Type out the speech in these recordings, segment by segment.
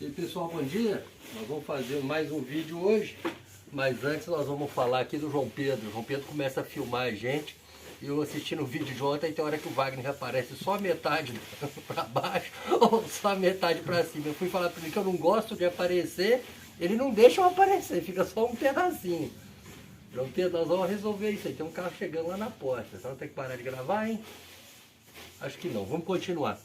E aí, pessoal, bom dia. Nós vamos fazer mais um vídeo hoje, mas antes nós vamos falar aqui do João Pedro. O João Pedro começa a filmar a gente. E eu assistindo o vídeo de ontem, tem hora que o Wagner aparece só a metade para baixo ou só a metade para cima. Eu fui falar para ele que eu não gosto de aparecer, ele não deixa eu aparecer, fica só um pedacinho. João Pedro, nós vamos resolver isso aí. Tem um carro chegando lá na porta. Então tem que parar de gravar, hein? Acho que não. Vamos continuar.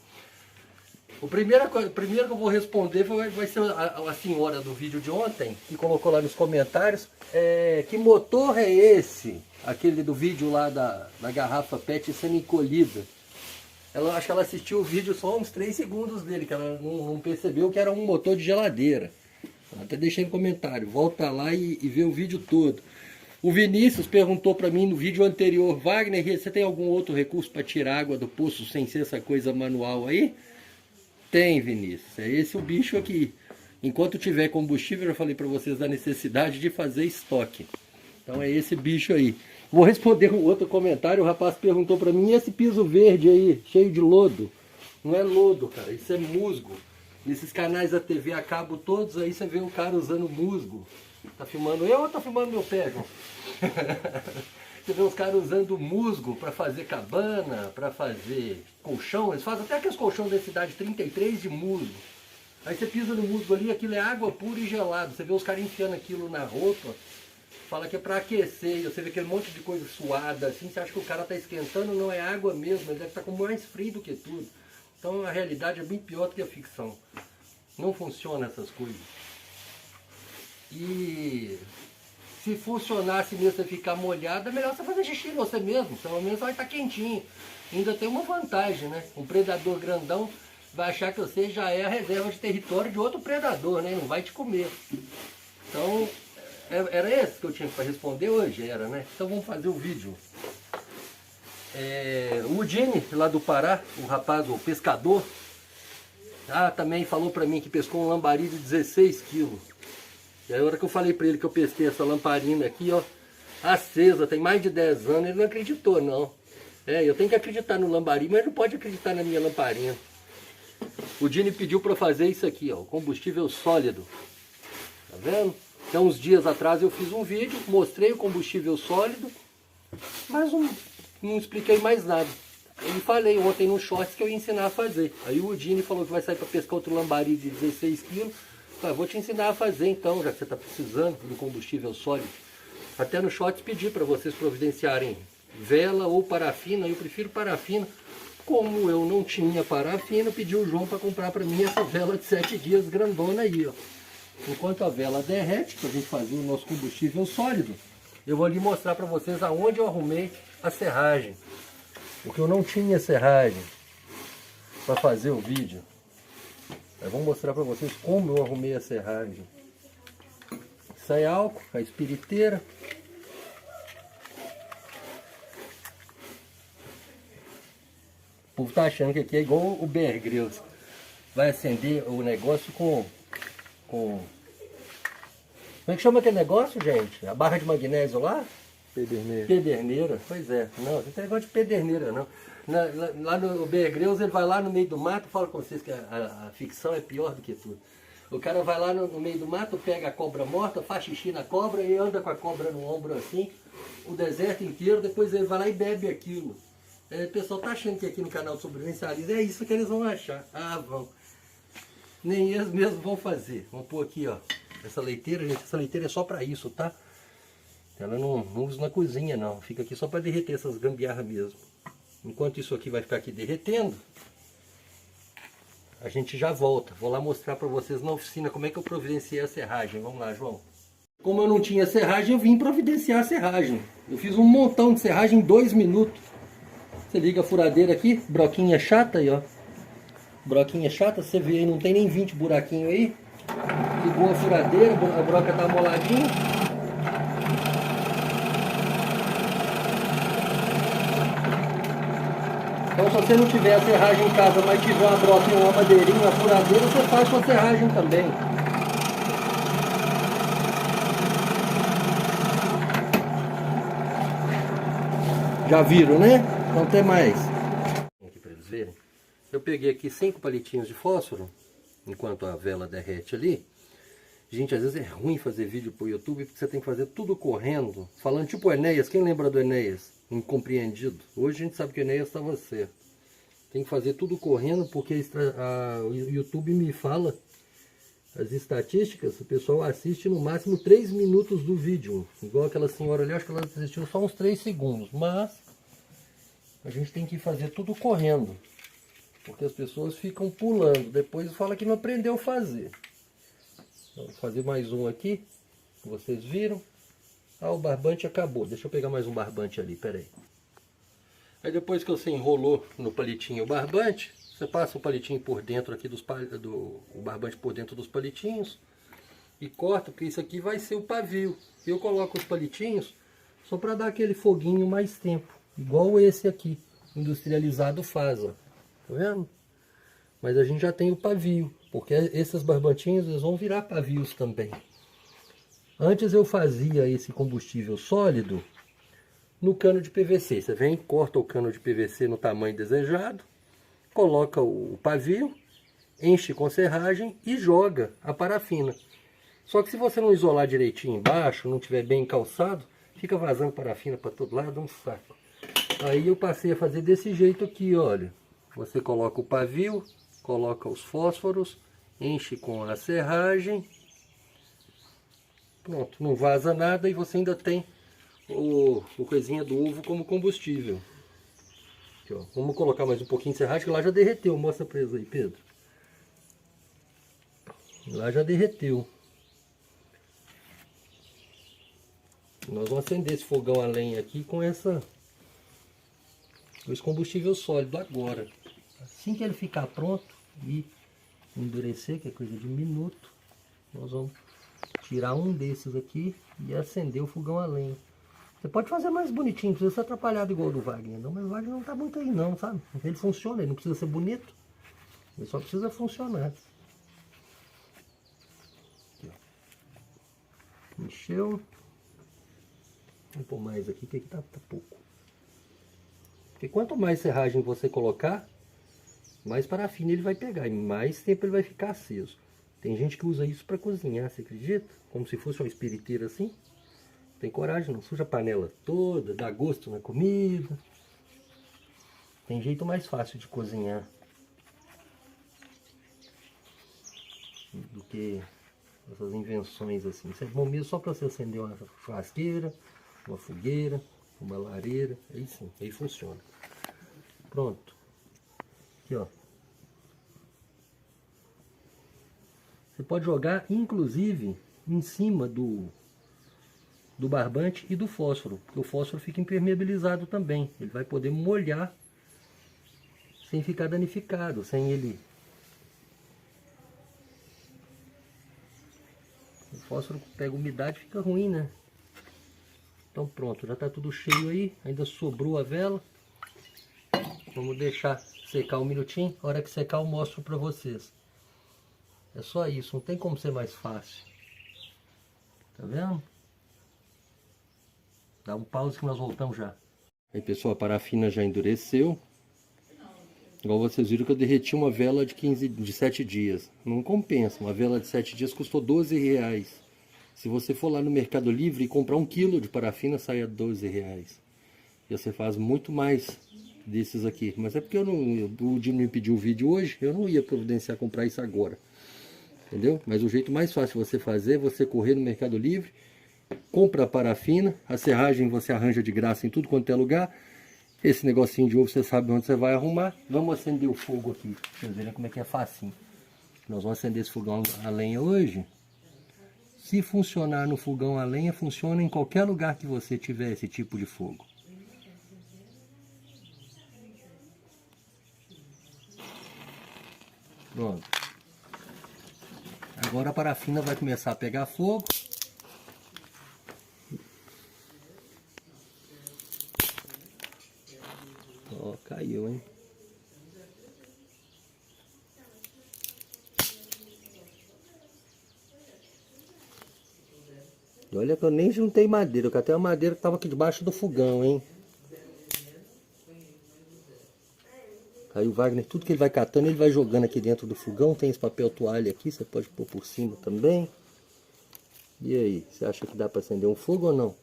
O primeiro que eu vou responder vai ser a senhora do vídeo de ontem, que colocou lá nos comentários, que motor é esse? Aquele do vídeo lá da garrafa PET sendo encolhida. Acho que ela assistiu o vídeo só uns 3 segundos dele, que ela não percebeu que era um motor de geladeira. Até deixei no comentário, volta lá e vê o vídeo todo. O Vinícius perguntou para mim no vídeo anterior: Wagner, você tem algum outro recurso para tirar água do poço sem ser essa coisa manual aí? Tem, Vinícius, é esse o bicho aqui. Enquanto tiver combustível, eu já falei para vocês da necessidade de fazer estoque. Então é esse bicho aí. Vou responder um outro comentário. O rapaz perguntou para mim: e esse piso verde aí, cheio de lodo? Não é lodo, cara, isso é musgo. Nesses canais da TV a cabo todos aí você vê o cara usando musgo. Tá filmando eu ou tá filmando meu pé, João? Você vê os caras usando musgo para fazer cabana, para fazer colchão. Eles fazem até aqueles colchões da cidade 33 de musgo. Aí você pisa no musgo ali, aquilo é água pura e gelado. Você vê os caras enfiando aquilo na roupa, fala que é para aquecer. Você vê aquele monte de coisa suada assim, você acha que o cara tá esquentando, não é água mesmo, ele deve estar com mais frio do que tudo. Então a realidade é bem pior do que a ficção. Não funciona essas coisas. E se funcionasse mesmo você ficar molhado, é melhor você fazer xixi em você mesmo, pelo menos vai estar quentinho. Ainda tem uma vantagem, né? Um predador grandão vai achar que você já é a reserva de território de outro predador, né? Não vai te comer. Então, era esse que eu tinha para responder hoje, era, né? Então vamos fazer o vídeo. O Udine, lá do Pará, o rapaz, o pescador, também falou para mim que pescou um lambari de 16 quilos. E aí, a hora que eu falei para ele que eu pesquei essa lamparina aqui, ó, acesa, tem mais de 10 anos, ele não acreditou, não. Eu tenho que acreditar no lambari, mas não pode acreditar na minha lamparina. O Dini pediu para fazer isso aqui, ó, combustível sólido. Tá vendo? Então, uns dias atrás eu fiz um vídeo, mostrei o combustível sólido, mas não expliquei mais nada. Eu falei ontem no shorts que eu ia ensinar a fazer. Aí o Dini falou que vai sair para pescar outro lambari de 16 quilos. Vou te ensinar a fazer então, já que você está precisando do combustível sólido. Até no shorts pedi para vocês providenciarem vela ou parafina. Eu prefiro parafina. Como eu não tinha parafina, pedi o João para comprar para mim essa vela de 7 dias grandona aí, ó. Enquanto a vela derrete, para a gente fazer o nosso combustível sólido, eu vou ali mostrar para vocês aonde eu arrumei a serragem. Porque eu não tinha serragem para fazer o vídeo. Eu vou mostrar para vocês como eu arrumei a serragem. Isso é álcool, a espiriteira. O povo tá achando que aqui é igual o Bear Grylls. Vai acender o negócio com... Como é que chama aquele negócio, gente? A barra de magnésio lá? Pederneira. Pederneira, pois é. Não, não tem negócio de pederneira, não. Lá no Bear Grylls, ele vai lá no meio do mato, fala com vocês que a ficção é pior do que tudo. O cara vai lá no meio do mato, pega a cobra morta, faz xixi na cobra e anda com a cobra no ombro assim, o deserto inteiro, depois ele vai lá e bebe aquilo. O pessoal tá achando que aqui no canal Sobrevivencialismo é isso que eles vão achar. Vão. Nem eles mesmos vão fazer. Vamos pôr aqui, ó, essa leiteira, gente, essa leiteira é só para isso, tá? Ela não usa na cozinha, não. Fica aqui só para derreter essas gambiarras mesmo. Enquanto isso aqui vai ficar aqui derretendo, a gente já volta. Vou lá mostrar para vocês na oficina como é que eu providenciei a serragem. Vamos lá, João. Como eu não tinha serragem, eu vim providenciar a serragem. Eu fiz um montão de serragem em 2 minutos. Você liga a furadeira aqui, broquinha chata aí, ó. Broquinha chata, você vê aí, não tem nem 20 buraquinhos aí. Ligou a furadeira, a broca tá moladinha. Então, se você não tiver a serragem em casa, mas tiver uma broca e uma madeirinha, uma furadeira, você faz com a serragem também. Já viram, né? Não tem mais. Aqui para eles verem. Eu peguei aqui 5 palitinhos de fósforo enquanto a vela derrete ali. Gente, às vezes é ruim fazer vídeo pro YouTube, porque você tem que fazer tudo correndo. Falando tipo o Enéas, quem lembra do Enéas? Incompreendido. Hoje a gente sabe que o Enéas estava certo. Tem que fazer tudo correndo, porque o YouTube me fala as estatísticas, o pessoal assiste no máximo 3 minutos do vídeo. Igual aquela senhora ali, acho que ela assistiu só uns 3 segundos. Mas a gente tem que fazer tudo correndo, porque as pessoas ficam pulando. Depois fala que não aprendeu a fazer. Vou fazer mais um aqui, que vocês viram. Ah, o barbante acabou. Deixa eu pegar mais um barbante ali, peraí. Aí depois que você enrolou no palitinho o barbante, você passa o palitinho por dentro aqui o barbante por dentro dos palitinhos e corta, porque isso aqui vai ser o pavio. Eu coloco os palitinhos só para dar aquele foguinho mais tempo, igual esse aqui, industrializado faz, ó. Tá vendo? Mas a gente já tem o pavio, porque esses barbantinhos eles vão virar pavios também. Antes eu fazia esse combustível sólido no cano de PVC. Você vem, corta o cano de PVC no tamanho desejado, coloca o pavio, enche com serragem e joga a parafina. Só que se você não isolar direitinho embaixo, não tiver bem calçado, fica vazando parafina para todo lado, um saco. Aí eu passei a fazer desse jeito aqui, olha. Você coloca o pavio, coloca os fósforos, enche com a serragem. Pronto, não vaza nada e você ainda tem o coisinha do ovo como combustível. Aqui, ó. Vamos colocar mais um pouquinho de serragem, que lá já derreteu. Mostra pra eles aí, Pedro. Lá já derreteu. Nós vamos acender esse fogão a lenha aqui com esse combustível sólido agora. Assim que ele ficar pronto e endurecer, que é coisa de minuto, nós vamos tirar um desses aqui e acender o fogão a lenha. Você pode fazer mais bonitinho, não precisa ser atrapalhado igual o do Wagner, não, mas o Wagner não tá muito aí não, sabe? Ele funciona, ele não precisa ser bonito, ele só precisa funcionar. Aqui, ó. Encheu. Vou pôr mais aqui, que aqui tá pouco. Porque quanto mais serragem você colocar, mais parafina ele vai pegar e mais tempo ele vai ficar aceso. Tem gente que usa isso para cozinhar, você acredita? Como se fosse uma espiriteira assim. Tem coragem, não suja a panela toda, dá gosto na comida. Tem jeito mais fácil de cozinhar do que essas invenções assim. Isso é bom mesmo só para você acender uma churrasqueira, uma fogueira, uma lareira. Aí sim, aí funciona. Pronto. Aqui, ó. Você pode jogar, inclusive, em cima do barbante e do fósforo, porque o fósforo fica impermeabilizado também. Ele vai poder molhar sem ficar danificado, sem ele... O fósforo pega umidade e fica ruim, né? Então pronto, já está tudo cheio aí, ainda sobrou a vela. Vamos deixar secar um minutinho, a hora que secar eu mostro para vocês. É só isso, não tem como ser mais fácil. Tá vendo? Dá um pause que nós voltamos já. Aí pessoal, a parafina já endureceu. Igual vocês viram que eu derreti uma vela de 7 dias. Não compensa, uma vela de 7 dias custou R$12. Se você for lá no Mercado Livre e comprar 1 quilo de parafina, sai a R$12. E você faz muito mais desses aqui. Mas é porque o Dino me pediu o vídeo hoje, eu não ia providenciar comprar isso agora. Entendeu? Mas o jeito mais fácil de você fazer é você correr no Mercado Livre, compra a parafina, a serragem você arranja de graça em tudo quanto é lugar. Esse negocinho de ovo você sabe onde você vai arrumar. Vamos acender o fogo aqui, pra vocês verem como é que é facinho. Nós vamos acender esse fogão a lenha hoje. Se funcionar no fogão a lenha, funciona em qualquer lugar que você tiver esse tipo de fogo. Pronto. Agora a parafina vai começar a pegar fogo. Ó, caiu, hein? Olha que eu nem juntei madeira, que até a madeira que estava aqui debaixo do fogão, hein? Aí o Wagner, tudo que ele vai catando, ele vai jogando aqui dentro do fogão. Tem esse papel toalha aqui, você pode pôr por cima também. E aí, você acha que dá para acender um fogo ou não?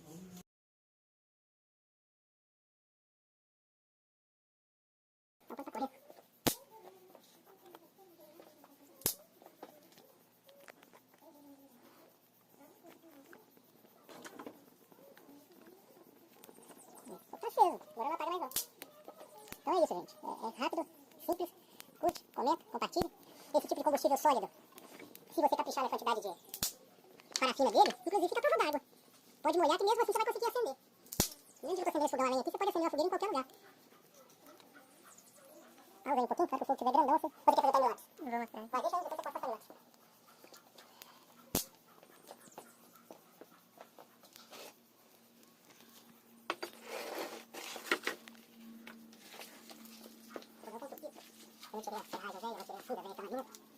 Tá aceso, agora não apaga mais não. Então é isso, gente. É rápido, simples, curte, comenta, compartilha. Esse tipo de combustível sólido, se você caprichar na quantidade de parafina dele, inclusive fica à prova d'água. Pode molhar que mesmo assim você vai conseguir acender. Nem de você acender esse fogão a lenha aqui, você pode acender uma fogueira em qualquer lugar. Ah, usei um pouquinho, para que o fogo estiver grandão, você quer fazer time-lapse? Não vou mostrar. Mas deixa aí, depois você pode fazer time-lapse. Eu não tirei a serragem velha, eu tirei a funda velha que é mais nova.